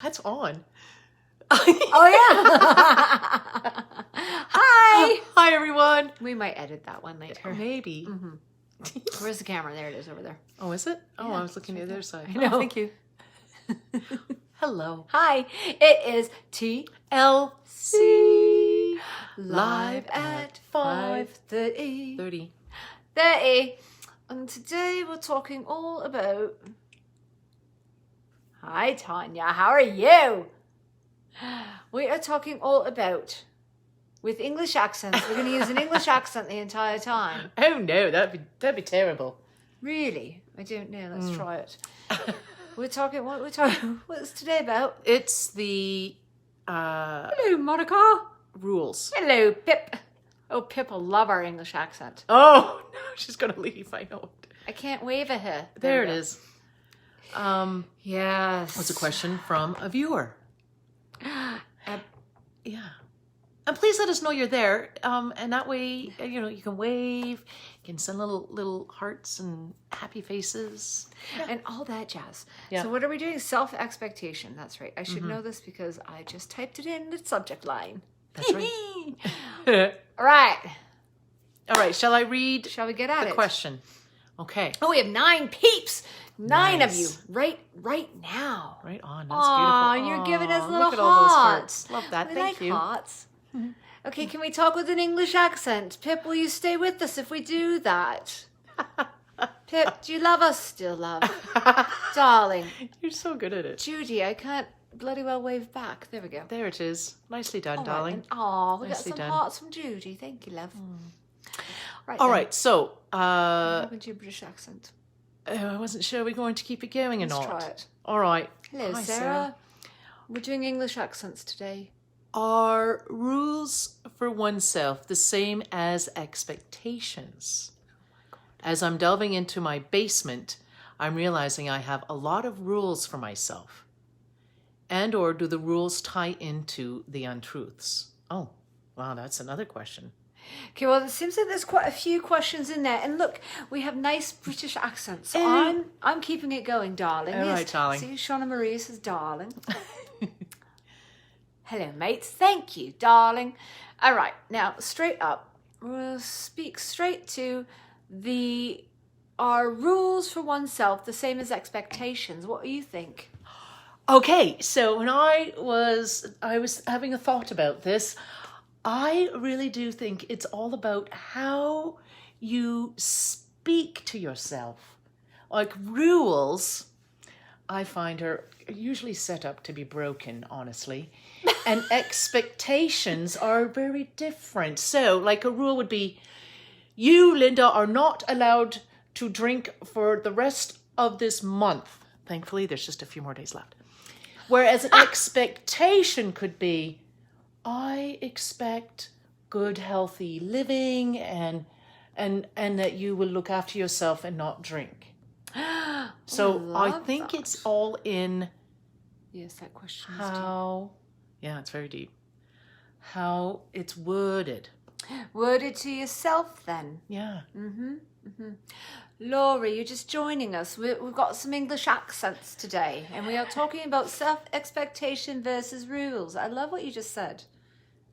That's on. Oh, yeah. Hi. Hi, everyone. We might edit that one later. Maybe. Where's the camera? There it is over there. Oh, is it? Oh, Yeah, I was looking at the other side. I know. Oh, thank you. Hello. Hi. It is TLC live at 5:30. 30. 30. And today we're talking all about... Hi, Tanya. How are you? We are talking all about... With English accents. We're going to use an English accent the entire time. Oh no, that'd be terrible. Really? I don't know. Let's try it. We're talking... What's today about? It's the Hello, Monica. rules. Hello, Pip. Oh, Pip will love our English accent. Oh no, she's gonna leave. I know it. I can't wave at her. There we it go. is. Yes. What's a question from a viewer? Yeah. And please let us know you're there. And that way, you can wave, you can send little hearts and happy faces. And all that jazz. Yeah. So what are we doing? Self-expectation. That's right. I should know this because I just typed it in the subject line. That's right. All right. All right, shall I read Shall we get at the it? question? Okay. Oh, we have 9 peeps. 9 of you. Nice. Right now. Right on. That's Aw, beautiful. you're giving us Aw, little look at all those hearts. Love that. We Thank like you. hearts. Okay, can we talk with an English accent? Pip, will you stay with us if we do that? Pip, do you love us still, love? Darling. You're so good at it. Judy, I can't bloody well wave back. There we go. There it is. Nicely done, All right, darling. then. Aw, we got Nicely some done. hearts from Judy. Thank you, love. Right. All then. right, so What happened to your British accent? I wasn't sure we're going to keep it going or Let's not. try it. All right. Hello, Hi, Sarah. We're doing English accents today. Are rules for oneself the same as expectations? As I'm delving into my basement, I'm realizing I have a lot of rules for myself. And or do the rules tie into the untruths? Oh, wow, that's another question. Okay, well, it seems like there's quite a few questions in there. And look, we have nice British accents. So I'm keeping it going, darling. All right, darling. See, Shauna Marie says darling. Hello, mates. Thank you, darling. All right, now, straight up. We'll speak straight to are rules for oneself the same as expectations? What do you think? Okay, so when I was having a thought about this, I really do think it's all about how you speak to yourself. Like rules, I find are usually set up to be broken, honestly. And expectations are very different. So, like a rule would be, you, Linda, are not allowed to drink for the rest of this month. Thankfully, there's just a few more days left. Whereas an expectation could be, I expect good, healthy living and that you will look after yourself and not drink. So I love think that. it's all in Yes, that question is deep. how, yeah, it's very deep, how it's worded. Worded to yourself, then. Yeah. Laurie, you're just joining us. We've got some English accents today, and we are talking about self-expectation versus rules. I love what you just said.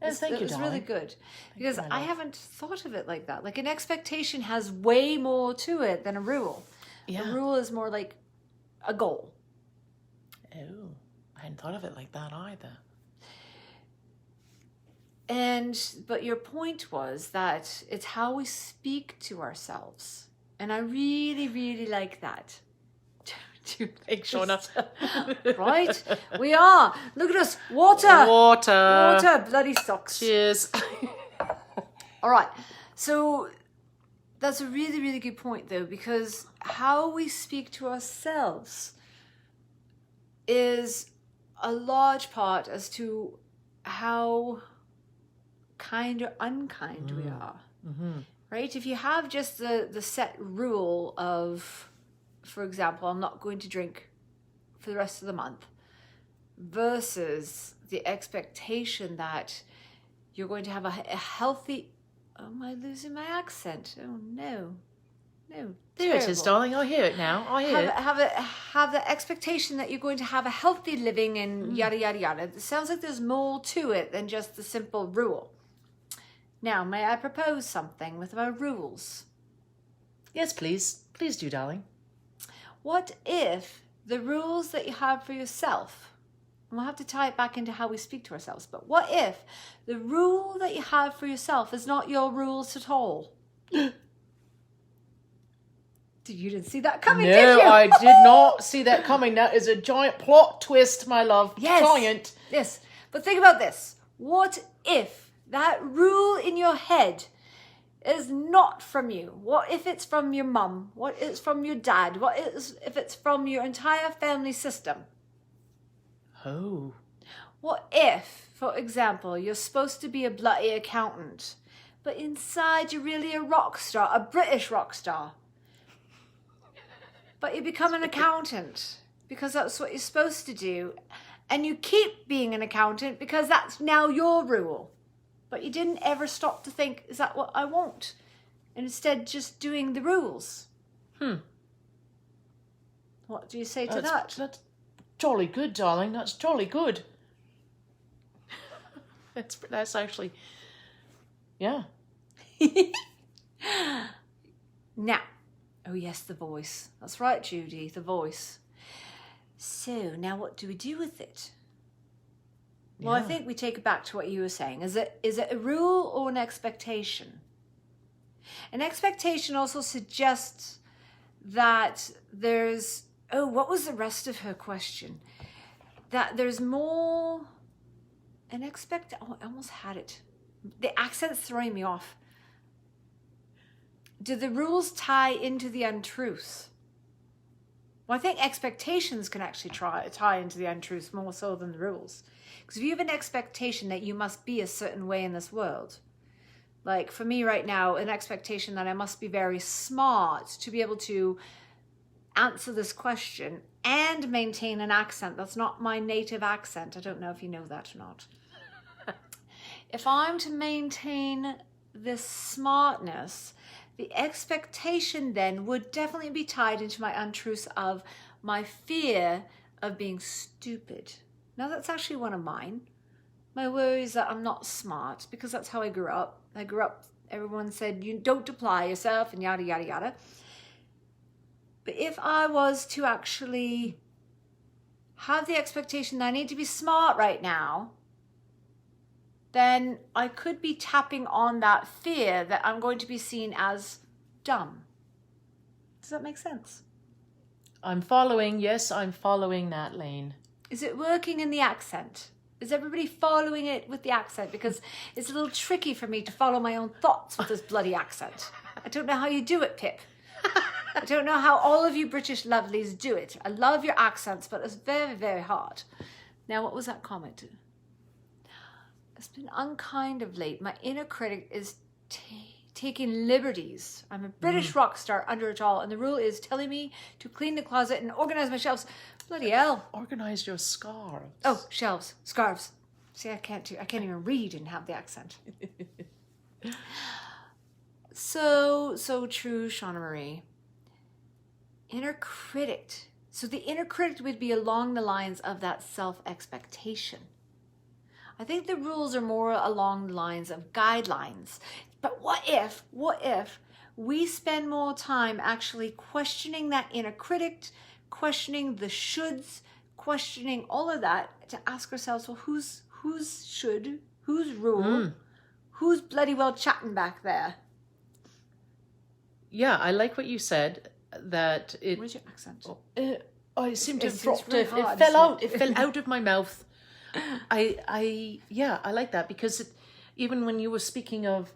Thank you, It's really darling. good because my I love. haven't thought of it like that. Like an expectation has way more to it than a rule. Yeah. A rule is more like a goal. Oh, I hadn't thought of it like that either. But your point was that it's how we speak to ourselves. And I really, really like that. Thanks, Shauna. Right? We are. Look at us. Water. Water. Bloody socks. Cheers. All right. So that's a really, really good point, though, because how we speak to ourselves is a large part as to how kind or unkind we are. Right? If you have just the set rule of, for example, I'm not going to drink for the rest of the month, versus the expectation that you're going to have a healthy... Oh, am I losing my accent? Oh, no. No, There it is, terrible. darling. I hear it now. I hear it. Have the expectation that you're going to have a healthy living and yada yada yada. It sounds like there's more to it than just the simple rule. Now, may I propose something with our rules? Yes, please. Please do, darling. What if the rules that you have for yourself, and we'll have to tie it back into how we speak to ourselves, but what if the rule that you have for yourself is not your rules at all? You didn't see that coming, did No, you? I did not see that coming. That is a giant plot twist, my love. Yes. Giant. Yes. But think about this. What if that rule in your head is not from you? What if it's from your mum? What if it's from your dad? What if it's from your entire family system? Oh. What if, for example, you're supposed to be a bloody accountant, but inside you're really a rock star, a British rock star? But you become an accountant because that's what you're supposed to do. And you keep being an accountant because that's now your rule. But you didn't ever stop to think, is that what I want? And instead just doing the rules. What do you say to that? That's jolly good, darling. That's jolly good. That's actually, yeah. Now, oh yes, the voice. That's right, Judy, the voice. So now what do we do with it? Well, I Yeah. think we take it back to what you were saying. Is it a rule or an expectation? An expectation also suggests that there's... Oh, what was the rest of her question? That there's more... Oh, I almost had it. The accent's throwing me off. Do the rules tie into the untruths? Well, I think expectations can actually tie into the untruths more so than the rules. Because if you have an expectation that you must be a certain way in this world, like for me right now, an expectation that I must be very smart to be able to answer this question and maintain an accent that's not my native accent. I don't know if you know that or not. If I'm to maintain this smartness, the expectation then would definitely be tied into my untruths of my fear of being stupid. Now that's actually one of mine. My worry is that I'm not smart because that's how I grew up. Everyone said, you don't apply yourself and yada, yada, yada. But if I was to actually have the expectation that I need to be smart right now, then I could be tapping on that fear that I'm going to be seen as dumb. Does that make sense? I'm following. Yes, I'm following that lane. Is it working in the accent? Is everybody following it with the accent? Because it's a little tricky for me to follow my own thoughts with this bloody accent. I don't know how you do it, Pip. I don't know how all of you British lovelies do it. I love your accents, but it's very, very hard. Now, what was that comment? It's been unkind of late. My inner critic is taking liberties. I'm a British rock star under it all, and the rule is telling me to clean the closet and organize my shelves. Bloody hell. Organize your scarves. Oh, shelves, scarves. See, I can't even read and have the accent. So true, Shauna Marie. Inner critic. So the inner critic would be along the lines of that self-expectation. I think the rules are more along the lines of guidelines. But what if we spend more time actually questioning that inner critic, questioning the shoulds, questioning all of that to ask ourselves, well, who's should, whose rule, who's bloody well chatting back there? Yeah, I like what you said. That it. Where's your accent? I seem to have it's dropped really it. hard, It fell isn't out. it? It fell out of my mouth. I like that because even when you were speaking of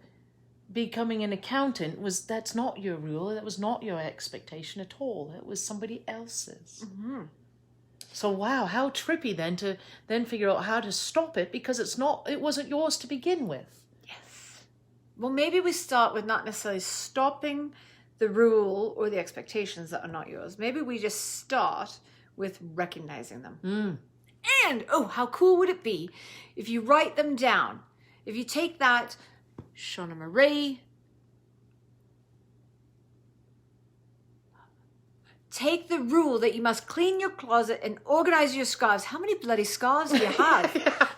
becoming an accountant, that's not your rule. That was not your expectation at all. It was somebody else's. Mm-hmm. So wow, how trippy then to then figure out how to stop it because it wasn't yours to begin with. Yes. Well, maybe we start with not necessarily stopping the rule or the expectations that are not yours. Maybe we just start with recognizing them. And, oh, how cool would it be if you write them down? If you take that, Shauna Marie, take the rule that you must clean your closet and organize your scarves. How many bloody scarves do you have?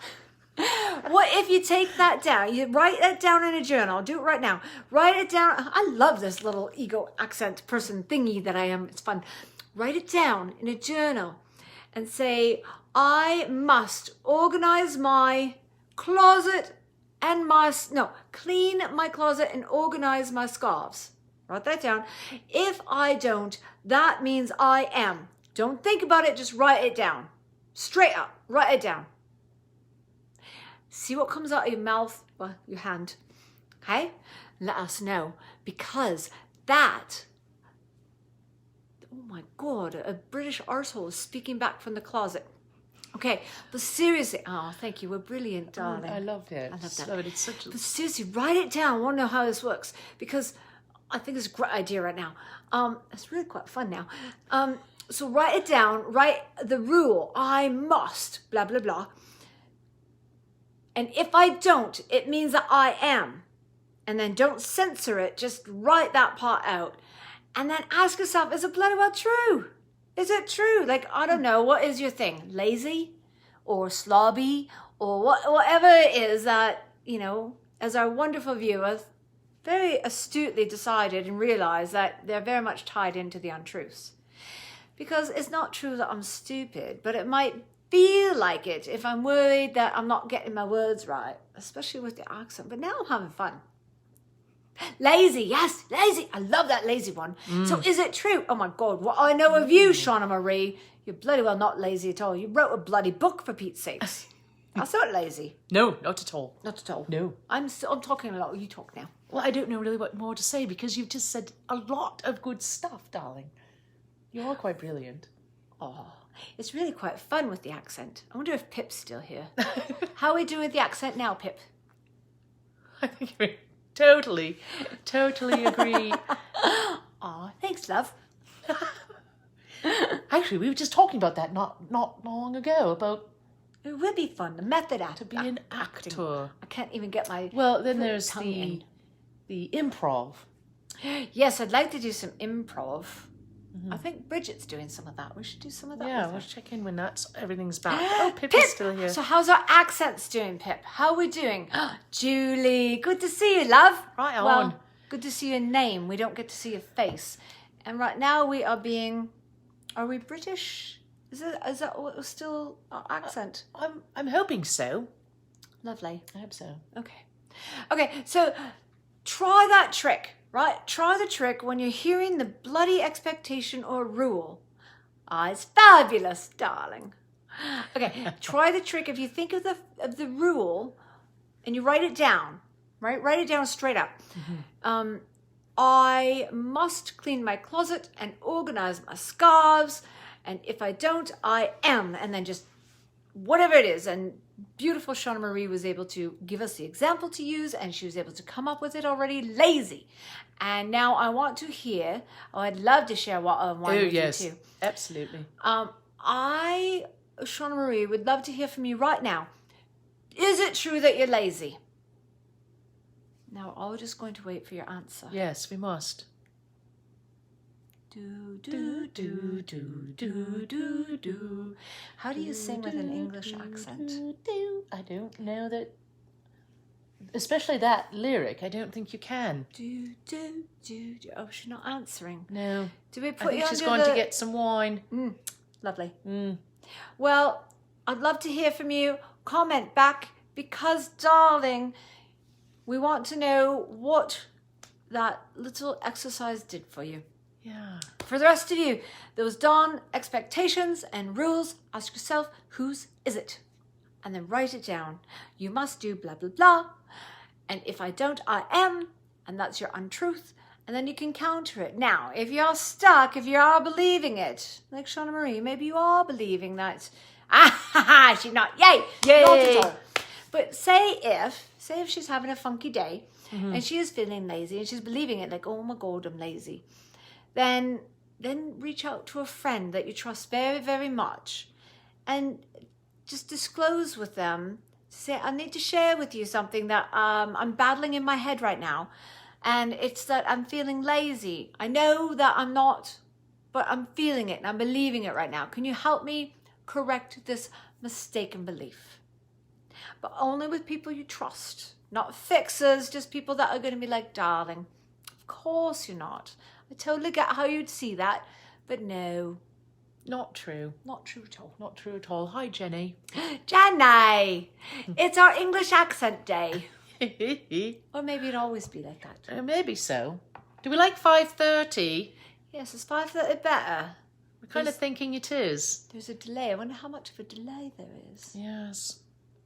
What if you take that down? You write that down in a journal. I'll do it right now. Write it down. I love this little ego accent person thingy that I am. It's fun. Write it down in a journal and say, I must organize my closet and clean my closet and organize my scarves. Write that down. If I don't, that means I am. Don't think about it. Just write it down. Straight up. Write it down. See what comes out of your mouth, well, your hand. Okay? Let us know. Because that, oh my God, a British arsehole is speaking back from the closet. Okay, but seriously, oh, thank you. We're brilliant, darling. I loved it. I love that. So it's such a... But seriously, write it down. I want to know how this works because I think it's a great idea right now. It's really quite fun now. So write it down. Write the rule. I must, blah, blah, blah. And if I don't, it means that I am. And then don't censor it. Just write that part out. And then ask yourself, is it bloody well true? Is it true? Like, I don't know. What is your thing? Lazy or slobby or whatever it is that, as our wonderful viewers very astutely decided and realized that they're very much tied into the untruths. Because it's not true that I'm stupid, but it might feel like it if I'm worried that I'm not getting my words right, especially with the accent. But now I'm having fun. Lazy, yes, lazy. I love that lazy one. So is it true? Oh my God, what I know of you, Shauna Marie, you're bloody well not lazy at all. You wrote a bloody book for Pete's sakes. That's not lazy. No, not at all. Not at all. No. I'm talking a lot. You talk now. Well, I don't know really what more to say because you've just said a lot of good stuff, darling. You are quite brilliant. Oh, it's really quite fun with the accent. I wonder if Pip's still here. How are we doing with the accent now, Pip? I think we totally agree. Aw, thanks, love. Actually, we were just talking about that not long ago, about It would be fun. The method to be an acting. actor. I can't even get my Well, then there's tongue in. the improv. Yes, I'd like to do some improv. I think Bridget's doing some of that. We should do some of that. Yeah, with we'll her. check in when everything's back. Oh, Pip Pip! is still here. So how's our accents doing, Pip? How are we doing? Julie, good to see you, love. Right on. Well, good to see your name. We don't get to see your face. And right now we are we British? Is that still our accent? I'm hoping so. Lovely. I hope so. Okay, so try that trick, right? Try the trick when you're hearing the bloody expectation or rule. It's fabulous, darling. Okay, try the trick. If you think of the rule and you write it down, right? Write it down straight up. I must clean my closet and organize my scarves. And if I don't, I am. And then just whatever it is. And beautiful Shauna Marie was able to give us the example to use, and she was able to come up with it already. Lazy. And now I want to hear, I'd love to share what I want with yes, you too. absolutely. Shauna Marie, would love to hear from you right now. Is it true that you're lazy? Now, I'm just going to wait for your answer. Yes, we must. Do, do, do, do, do, do, do. How do you sing with an English accent? I don't know that. Especially that lyric, I don't think you can. Do, do, do, do. Oh, she's not answering. No. Do we I put think you she's under going to get some wine. Lovely. Well, I'd love to hear from you. Comment back because, darling, we want to know what that little exercise did for you. Yeah. For the rest of you, those dawn expectations and rules, ask yourself, whose is it? And then write it down. You must do blah, blah, blah. And if I don't, I am. And that's your untruth. And then you can counter it. Now, if you're stuck, if you are believing it, like Shauna Marie, maybe you are believing that. She's not. Yay! Yay! Not at all. But say if she's having a funky day and she is feeling lazy and she's believing it, like, oh my God, I'm lazy. Then reach out to a friend that you trust very, very much and just disclose with them. Say, I need to share with you something that I'm battling in my head right now. And it's that I'm feeling lazy. I know that I'm not but I'm feeling it and I'm believing it right now. Can you help me correct this mistaken belief? But only with people you trust, not fixers, just people that are going to be like, darling, of course you're not. I totally get how you'd see that, but no, Not true. not true at all. Not true at all. Hi, Jenny. Jenny, it's our English accent day. Or maybe it'd always be like that. Maybe so. Do we like 5:30? Yes, is 5:30 better? We're kind of thinking it is. There's a delay. I wonder how much of a delay there is. Yes.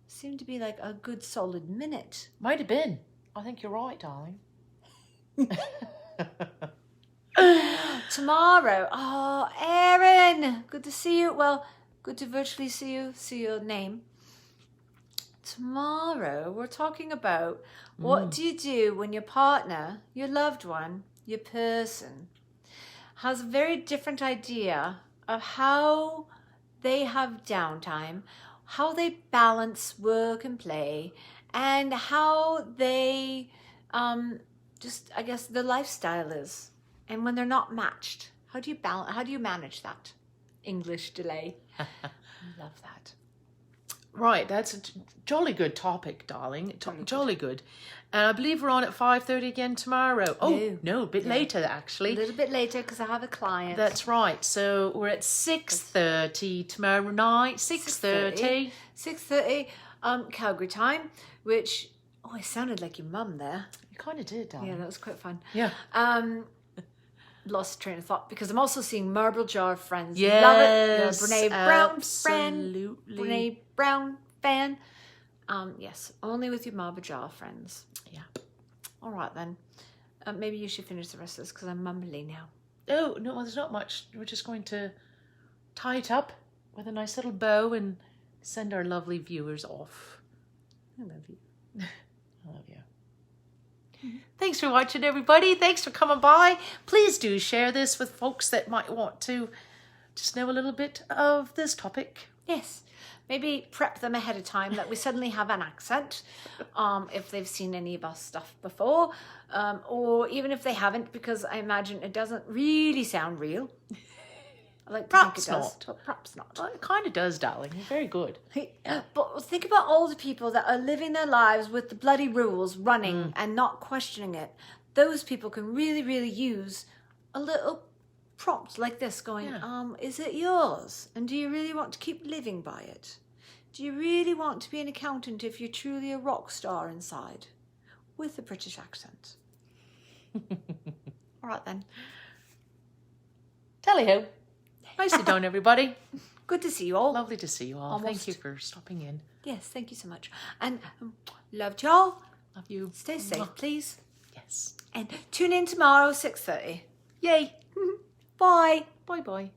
Seemed to be like a good solid minute. Might have been. I think you're right, darling. Tomorrow. Oh, Erin. Good to see you. Well, good to virtually see you. See your name. Tomorrow, we're talking about what do you do when your partner, your loved one, your person, has a very different idea of how they have downtime, how they balance work and play, and how they just, I guess, the lifestyle is. And when they're not matched, how do you balance? How do you manage that? English delay. Love that. Right, that's a jolly good topic, darling. Jolly good. And I believe we're on at 5:30 again tomorrow. Oh, no, a bit later, A actually. little bit later because I have a client. That's right. So we're at 6:30 tomorrow night. 6:30. 6:30 Calgary time, which, oh, it sounded like your mum there. You kind of did, darling. Yeah, that was quite fun. Yeah. Lost train of thought because I'm also seeing Marble Jar Friends. Yes, Love it. You're a Brene Brown friend. absolutely. Brene Brown fan. Yes, only with your Marble Jar friends. Yeah. All right then. Maybe you should finish the rest of this because I'm mumbly now. Oh, no, well, there's not much. We're just going to tie it up with a nice little bow and send our lovely viewers off. I love you. I love you. Thanks for watching, everybody. Thanks for coming by. Please do share this with folks that might want to just know a little bit of this topic. Yes. Maybe prep them ahead of time that we suddenly have an accent, if they've seen any of our stuff before, or even if they haven't, because I imagine it doesn't really sound real. I like to Perhaps think it does, not. but perhaps not. Well, it kind of does, darling. You're very good. But think about all the people that are living their lives with the bloody rules running and not questioning it. Those people can really, really use a little prompt like this going, is it yours? And do you really want to keep living by it? Do you really want to be an accountant if you're truly a rock star inside? With a British accent. All right then. Tally-ho. Nicely done, everybody. Good to see you all. Lovely to see you all. Almost. Thank you for stopping in. Yes, thank you so much. And loved y'all. Love you. Stay safe, please. Yes. And tune in tomorrow, 6:30. Yay. Bye. Bye-bye.